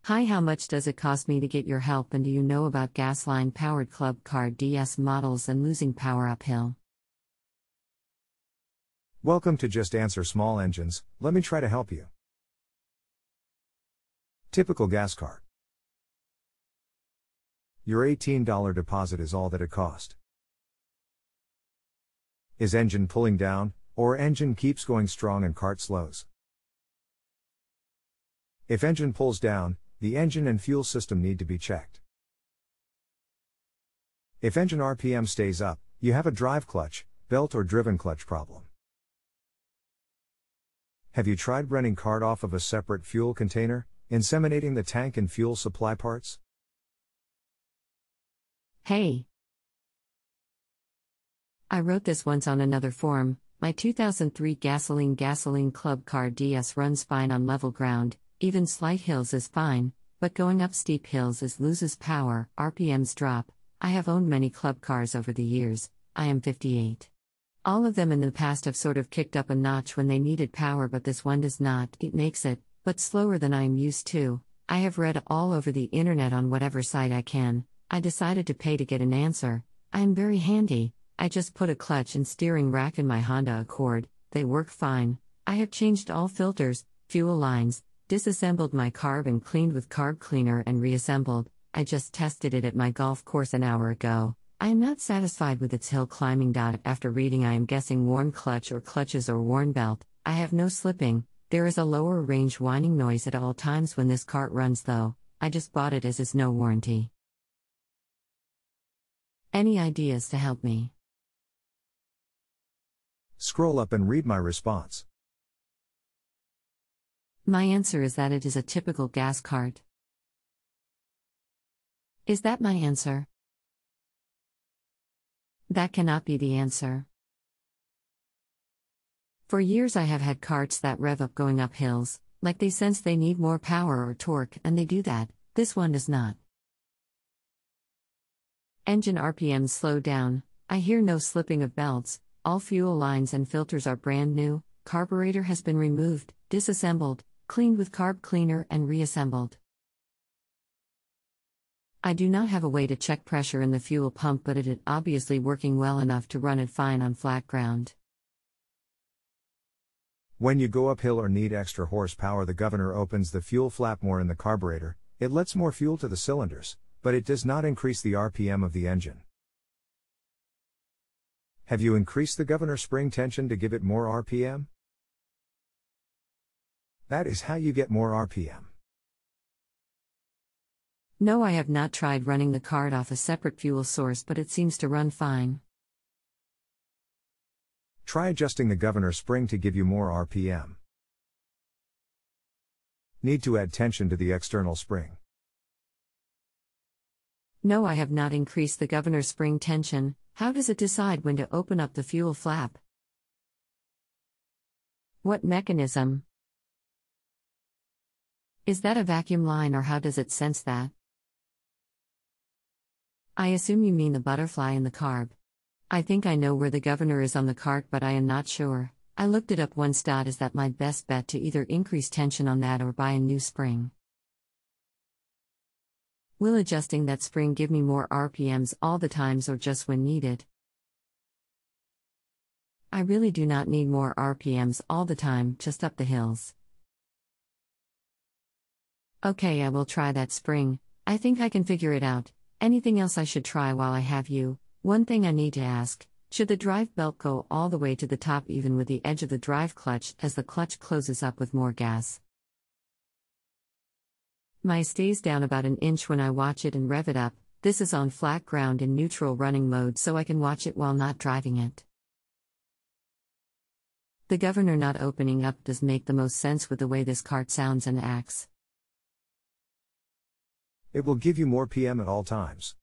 Hi, how much does it cost me to get your help, and do you know about gasline powered club car DS models and losing power uphill? Welcome to Just Answer Small Engines. Let me try to help you. Typical gas car. Your $18 deposit is all that it cost. Is engine pulling down, or engine keeps going strong and cart slows? If engine pulls down, the engine and fuel system need to be checked. If engine RPM stays up, you have a drive clutch, belt or driven clutch problem. Have you tried running cart off of a separate fuel container, inseminating the tank and fuel supply parts? Hey! I wrote this once on another forum. My 2003 gasoline club car DS runs fine on level ground, even slight hills is fine, but going up steep hills loses power, RPMs drop. I have owned many club cars over the years. I am 58. All of them in the past have sort of kicked up a notch when they needed power, but this one does not. It makes it, but slower than I am used to. I have read all over the internet on whatever site I can. I decided to pay to get an answer. I am very handy. I just put a clutch and steering rack in my Honda Accord. They work fine. I have changed all filters, fuel lines, disassembled my carb and cleaned with carb cleaner and reassembled. I just tested it at my golf course an hour ago. I am not satisfied with its hill climbing. After reading, I am guessing worn clutch or clutches or worn belt. I have no slipping. There is a lower range whining noise at all times when this cart runs though. I just bought it as is no warranty. Any ideas to help me? Scroll up and read my response. My answer is that it is a typical gas cart. Is that my answer? That cannot be the answer. For years I have had carts that rev up going up hills, like they sense they need more power or torque, and they do that. This one does not. Engine RPMs slow down. I hear no slipping of belts. All fuel lines and filters are brand new. Carburetor has been removed, disassembled, cleaned with carb cleaner and reassembled. I do not have a way to check pressure in the fuel pump, but it is obviously working well enough to run it fine on flat ground. When you go uphill or need extra horsepower, the governor opens the fuel flap more in the carburetor. It lets more fuel to the cylinders, but it does not increase the RPM of the engine. Have you increased the governor spring tension to give it more RPM? That is how you get more RPM. No, I have not tried running the cart off a separate fuel source, but it seems to run fine. Try adjusting the governor spring to give you more RPM. Need to add tension to the external spring. No, I have not increased the governor spring tension. How does it decide when to open up the fuel flap? What mechanism? Is that a vacuum line, or how does it sense that? I assume you mean the butterfly in the carb. I think I know where the governor is on the cart, but I am not sure. I looked it up once. Is that my best bet to either increase tension on that or buy a new spring? Will adjusting that spring give me more RPMs all the times or just when needed? I really do not need more RPMs all the time, just up the hills. Okay, I will try that spring. I think I can figure it out. Anything else I should try while I have you? One thing I need to ask, should the drive belt go all the way to the top even with the edge of the drive clutch as the clutch closes up with more gas? Mine stays down about an inch when I watch it and rev it up. This is on flat ground in neutral running mode, so I can watch it while not driving it. The governor not opening up does make the most sense with the way this cart sounds and acts. It will give you more PM at all times.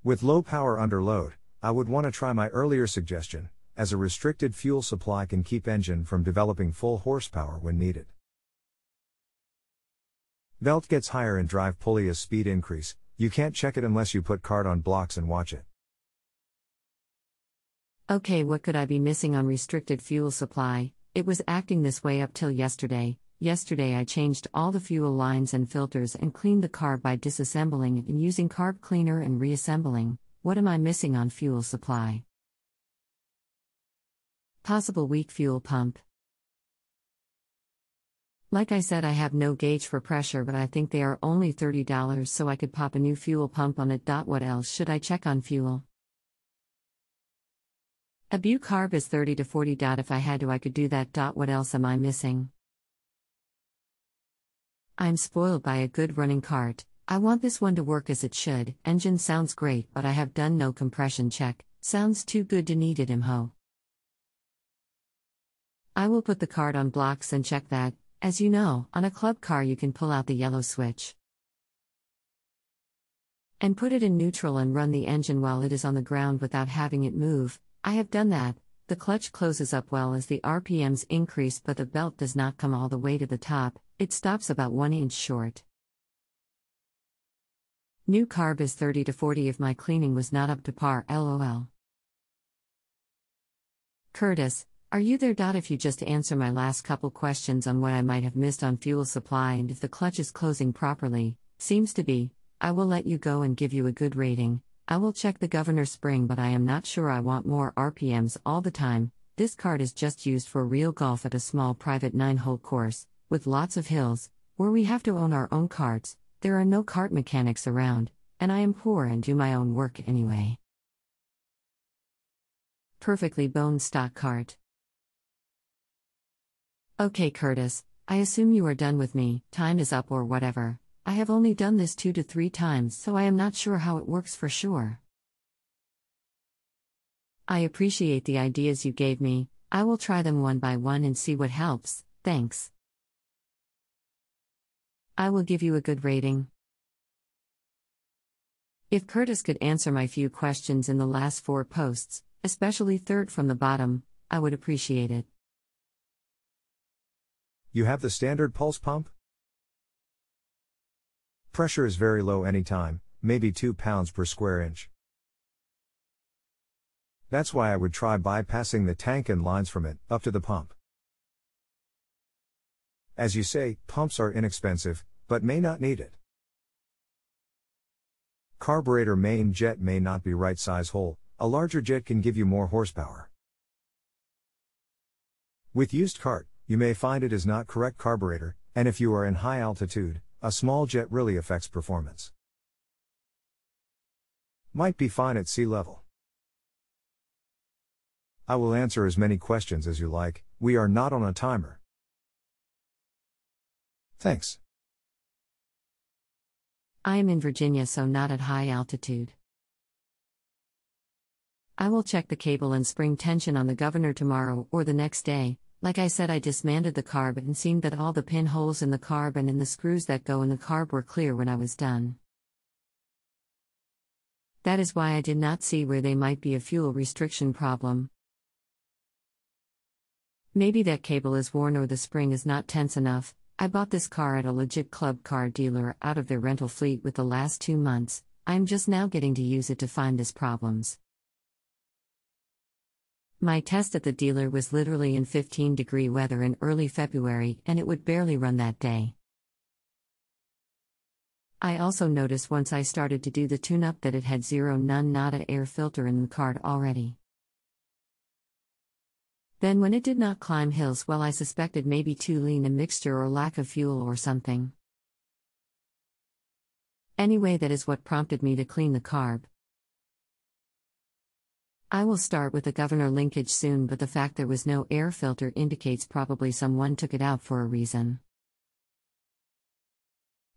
With low power under load, I would want to try my earlier suggestion, as a restricted fuel supply can keep engine from developing full horsepower when needed. Belt gets higher in drive pulley as speed increase. You can't check it unless you put cart on blocks and watch it. Okay, what could I be missing on restricted fuel supply? It was acting this way up till yesterday. Yesterday I changed all the fuel lines and filters and cleaned the carb by disassembling and using carb cleaner and reassembling. What am I missing on fuel supply? Possible weak fuel pump. Like I said, I have no gauge for pressure, but I think they are only $30, so I could pop a new fuel pump on it. What else should I check on fuel? A BU carb is 30 to 40. If I had to, I could do that. What else am I missing? I'm spoiled by a good running cart. I want this one to work as it should. Engine sounds great, but I have done no compression check. Sounds too good to need it, imho. I will put the cart on blocks and check that. As you know, on a club car you can pull out the yellow switch and put it in neutral and run the engine while it is on the ground without having it move. I have done that. The clutch closes up well as the RPMs increase, but the belt does not come all the way to the top, it stops about 1 inch short. New carb is 30 to 40 if my cleaning was not up to par, lol. Curtis, are you there? If you just answer my last couple questions on what I might have missed on fuel supply and if the clutch is closing properly, seems to be, I will let you go and give you a good rating. I will check the governor spring, but I am not sure I want more RPMs all the time. This cart is just used for real golf at a small private 9-hole course, with lots of hills, where we have to own our own carts. There are no cart mechanics around, and I am poor and do my own work anyway. Perfectly bone stock cart. Okay, Curtis, I assume you are done with me. Time is up or whatever. I have only done this 2 to 3 times, so I am not sure how it works for sure. I appreciate the ideas you gave me. I will try them one by one and see what helps. Thanks. I will give you a good rating. If Curtis could answer my few questions in the last 4 posts, especially third from the bottom, I would appreciate it. You have the standard pulse pump? Pressure is very low anytime, maybe 2 pounds per square inch. That's why I would try bypassing the tank and lines from it, up to the pump. As you say, pumps are inexpensive, but may not need it. Carburetor main jet may not be right size hole, a larger jet can give you more horsepower. With used cart, you may find it is not correct carburetor, and if you are in high altitude, a small jet really affects performance. Might be fine at sea level. I will answer as many questions as you like, we are not on a timer. Thanks. I am in Virginia, so not at high altitude. I will check the cable and spring tension on the governor tomorrow or the next day. Like I said, I dismantled the carb and seen that all the pinholes in the carb and in the screws that go in the carb were clear when I was done. That is why I did not see where they might be a fuel restriction problem. Maybe that cable is worn or the spring is not tense enough. I bought this car at a legit club car dealer out of their rental fleet with the last 2 months. I am just now getting to use it to find this problems. My test at the dealer was literally in 15-degree weather in early February, and it would barely run that day. I also noticed once I started to do the tune-up that it had 0 none nada air filter in the cart already. Then when it did not climb hills, well, I suspected maybe too lean a mixture or lack of fuel or something. Anyway, that is what prompted me to clean the carb. I will start with the governor linkage soon, but the fact there was no air filter indicates probably someone took it out for a reason.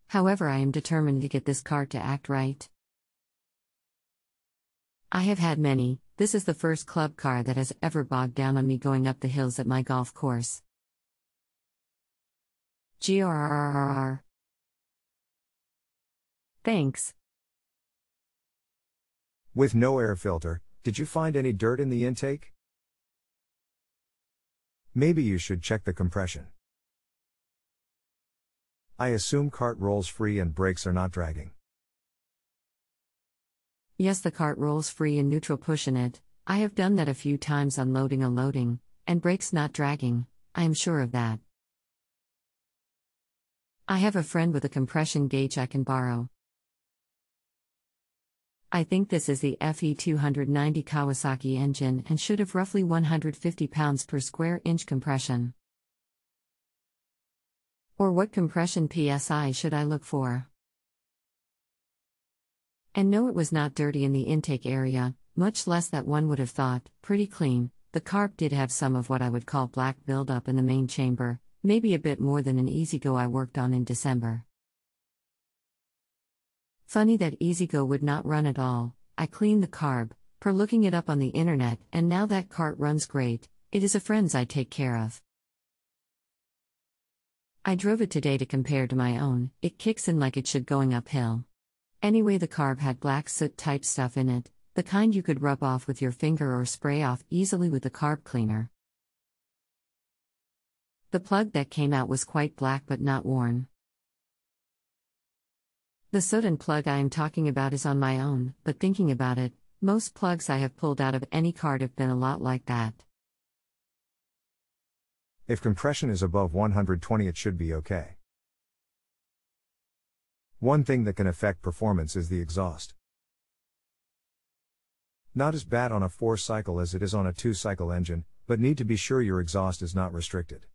However, I am determined to get this cart to act right. I have had many. This is the first club car that has ever bogged down on me going up the hills at my golf course. GRRRR. Thanks. With no air filter, did you find any dirt in the intake? Maybe you should check the compression. I assume cart rolls free and brakes are not dragging. Yes, the cart rolls free and neutral push in it. I have done that a few times unloading and loading, and brakes not dragging, I am sure of that. I have a friend with a compression gauge I can borrow. I think this is the FE290 Kawasaki engine and should have roughly 150 pounds per square inch compression. Or what compression PSI should I look for? And no, it was not dirty in the intake area, much less that one would have thought, pretty clean. The carb did have some of what I would call black buildup in the main chamber, maybe a bit more than an EasyGo I worked on in December. Funny that EasyGo would not run at all. I cleaned the carb, per looking it up on the internet, and now that cart runs great. It is a friend's I take care of. I drove it today to compare to my own. It kicks in like it should going uphill. Anyway, the carb had black soot type stuff in it, the kind you could rub off with your finger or spray off easily with the carb cleaner. The plug that came out was quite black but not worn. The soot and plug I am talking about is on my own, but thinking about it, most plugs I have pulled out of any cart have been a lot like that. If compression is above 120, it should be okay. One thing that can affect performance is the exhaust. Not as bad on a 4-cycle as it is on a 2-cycle engine, but need to be sure your exhaust is not restricted.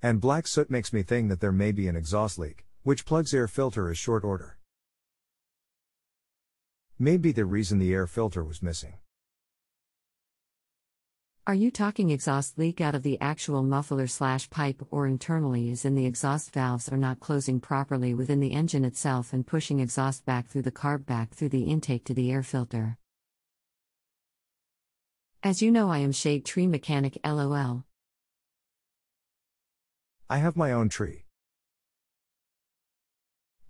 And black soot makes me think that there may be an exhaust leak, which plugs air filter is short order. Maybe the reason the air filter was missing. Are you talking exhaust leak out of the actual muffler/pipe or internally as in the exhaust valves are not closing properly within the engine itself and pushing exhaust back through the carb back through the intake to the air filter? As you know, I am shade tree mechanic LOL. I have my own tree.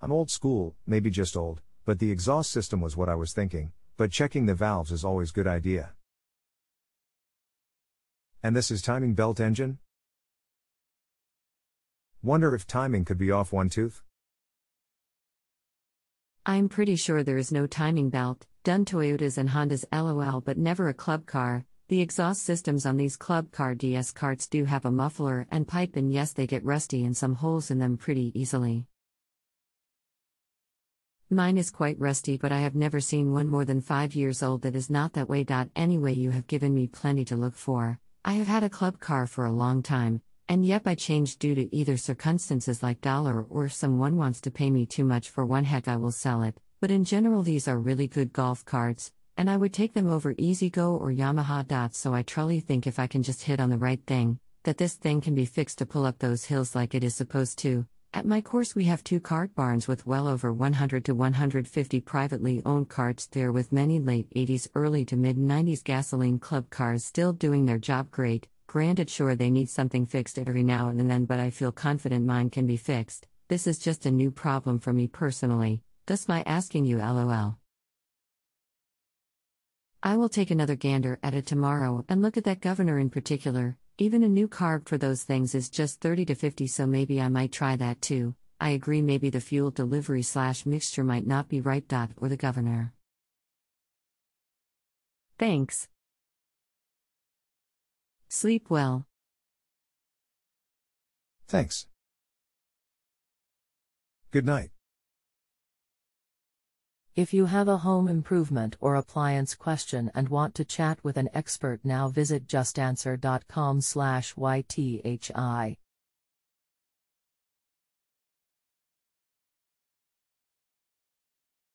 I'm old school, maybe just old, but the exhaust system was what I was thinking, but checking the valves is always good idea. And this is timing belt engine? Wonder if timing could be off one tooth? I'm pretty sure there is no timing belt, done Toyotas and Hondas LOL, but never a club car. The exhaust systems on these club car DS carts do have a muffler and pipe, and yes, they get rusty and some holes in them pretty easily. Mine is quite rusty, but I have never seen one more than 5 years old that is not that way. Anyway, you have given me plenty to look for. I have had a club car for a long time, and yep, I changed due to either circumstances like dollar or someone wants to pay me too much for one. Heck, I will sell it, but in general these are really good golf carts, and I would take them over EasyGo or Yamaha. So I truly think if I can just hit on the right thing, that this thing can be fixed to pull up those hills like it is supposed to. At my course we have 2 cart barns with well over 100 to 150 privately owned carts there, with many late 80s early to mid 90s gasoline club cars still doing their job great. Granted, sure, they need something fixed every now and then, but I feel confident mine can be fixed. This is just a new problem for me personally, thus my asking you LOL. I will take another gander at it tomorrow and look at that governor in particular. Even a new carb for those things is just 30 to 50, so maybe I might try that too. I agree, maybe the fuel delivery/mixture might not be right. Or the governor. Thanks. Sleep well. Thanks. Good night. If you have a home improvement or appliance question and want to chat with an expert now, visit justanswer.com/YTHI.